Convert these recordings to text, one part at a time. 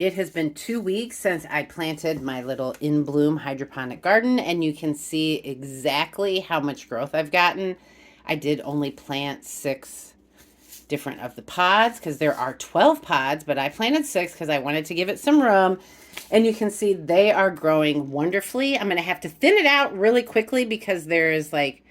It has been 2 weeks since I planted my little Inbloom hydroponic garden, and you can see exactly how much growth I've gotten. I did only plant 6 different of the pods because there are 12 pods, but I planted 6 because I wanted to give it some room. And you can see they are growing wonderfully. I'm going to have to thin it out really quickly because there is like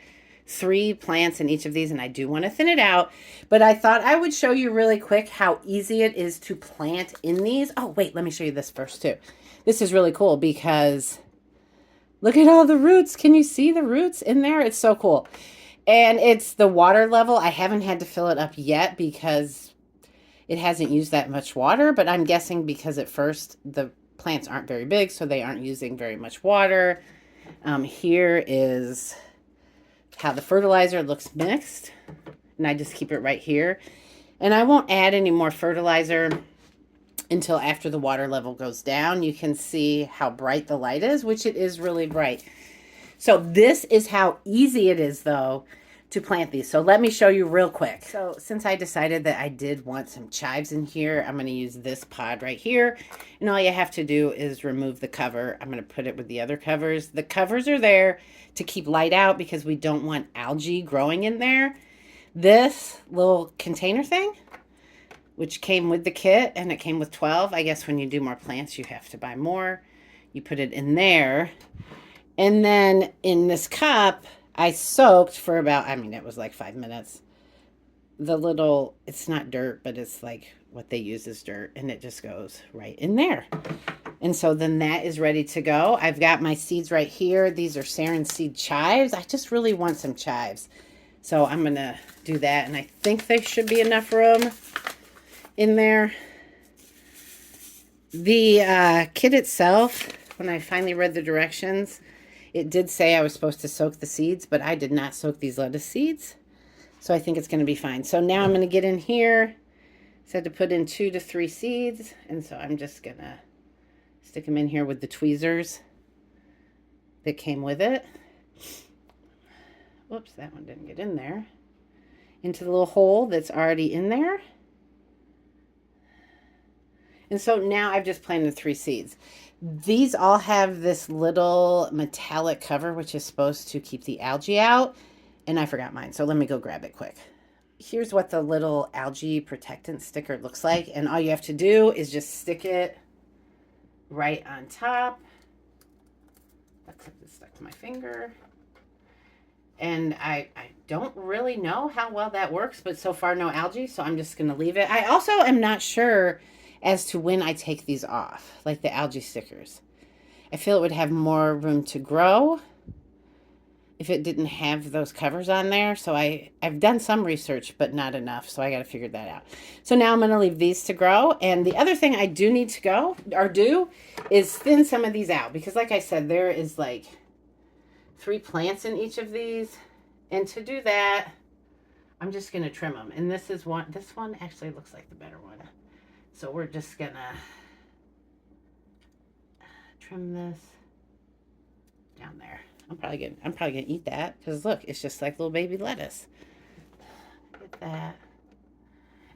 3 plants in each of these, and I do want to thin it out. But I thought I would show you really quick how easy it is to plant in these. Oh, wait, let me show you this first too. This is really cool because look at all the roots. Can you see the roots in there? It's so cool. And it's the water level. I haven't had to fill it up yet because it hasn't used that much water, but I'm guessing because at first the plants aren't very big, so they aren't using very much water. Here is how the fertilizer looks mixed, and I just keep it right here. And I won't add any more fertilizer until after the water level goes down. You can see how bright the light is, which it is really bright. So this is how easy it is, though, to plant these. So let me show you real quick. So since I decided that I did want some chives in here, I'm going to use this pod right here. And all you have to do is remove the cover. I'm going to put it with the other covers. The covers are there to keep light out because we don't want algae growing in there. This little container thing, which came with the kit, and it came with 12. I guess when you do more plants, you have to buy more. You put it in there. And then in this cup, I soaked for about, it was like 5 minutes. The little, it's not dirt, but it's like what they use is dirt, and it just goes right in there. And so then that is ready to go. I've got my seeds right here. These are sarin seed chives. I just really want some chives. So I'm going to do that, and I think there should be enough room in there. The kit itself, when I finally read the directions, it did say I was supposed to soak the seeds, but I did not soak these lettuce seeds. So I think it's going to be fine. So now I'm going to get in here. Said to put in 2 to 3 seeds. And so I'm just going to stick them in here with the tweezers that came with it. Whoops, that one didn't get in there. Into the little hole that's already in there. And so now I've just planted 3 seeds. These all have this little metallic cover, which is supposed to keep the algae out. And I forgot mine, so let me go grab it quick. Here's what the little algae protectant sticker looks like. And all you have to do is just stick it right on top. That clip is stuck to my finger. And I don't really know how well that works, but so far no algae, so I'm just going to leave it. I also am not sure as to when I take these off, like the algae stickers. I feel it would have more room to grow if it didn't have those covers on there. So I've done some research, but not enough, so I got to figure that out. So now I'm going to leave these to grow. And the other thing I do need to do is thin some of these out, because like I said, there is like 3 plants in each of these. And to do that, I'm just going to trim them. And this one actually looks like the better one. So we're just going to trim this down there. I'm probably gonna eat that because look, it's just like little baby lettuce. Get that.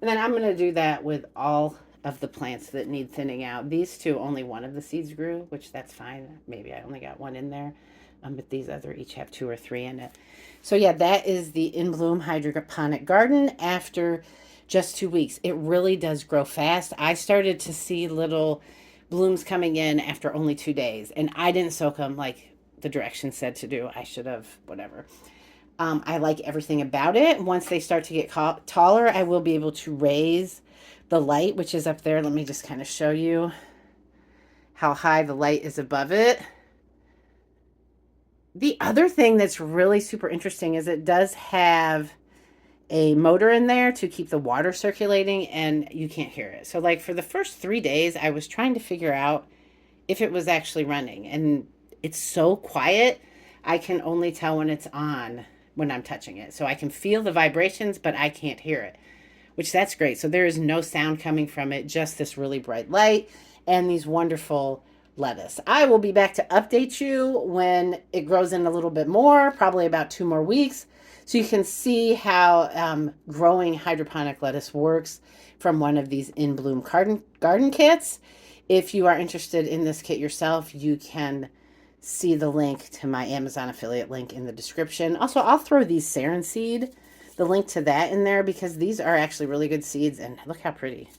And then I'm gonna do that with all of the plants that need thinning out. These 2, only one of the seeds grew, which that's fine. Maybe I only got 1 in there. But these other each have 2 or 3 in it. So yeah, that is the Inbloom Hydroponic Garden after just 2 weeks. It really does grow fast. I started to see little blooms coming in after only 2 days, and I didn't soak them like the directions said to do. I should have, whatever. I like everything about it. Once they start to get taller, I will be able to raise the light, which is up there. Let me just kind of show you how high the light is above it. The other thing that's really super interesting is it does have a motor in there to keep the water circulating, and you can't hear it. So like for the first 3 days, I was trying to figure out if it was actually running, and it's so quiet, I can only tell when it's on when I'm touching it. So I can feel the vibrations, but I can't hear it, which that's great. So there is no sound coming from it, just this really bright light and these wonderful lettuce. I will be back to update you when it grows in a little bit more, probably about 2 more weeks. So you can see how growing hydroponic lettuce works from one of these Inbloom garden kits. If you are interested in this kit yourself, you can see the link to my Amazon affiliate link in the description. Also, I'll throw these sarin seed, the link to that in there, because these are actually really good seeds, and look how pretty.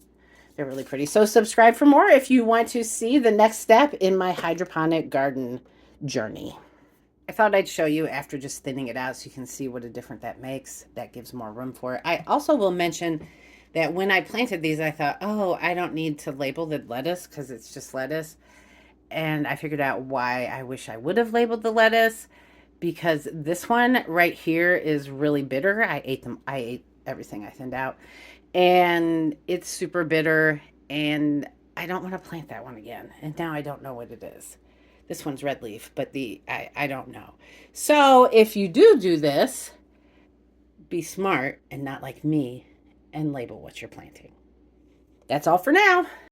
They're really pretty. So subscribe for more if you want to see the next step in my hydroponic garden journey. I thought I'd show you after just thinning it out so you can see what a difference that makes. That gives more room for it. I also will mention that when I planted these, I thought, oh, I don't need to label the lettuce because it's just lettuce. And I figured out why I wish I would have labeled the lettuce, because this one right here is really bitter. I ate everything I thinned out, and it's super bitter, and I don't want to plant that one again. And now I don't know what it is. This one's red leaf, but I don't know. So if you do this, be smart and not like me and label what you're planting. That's all for now.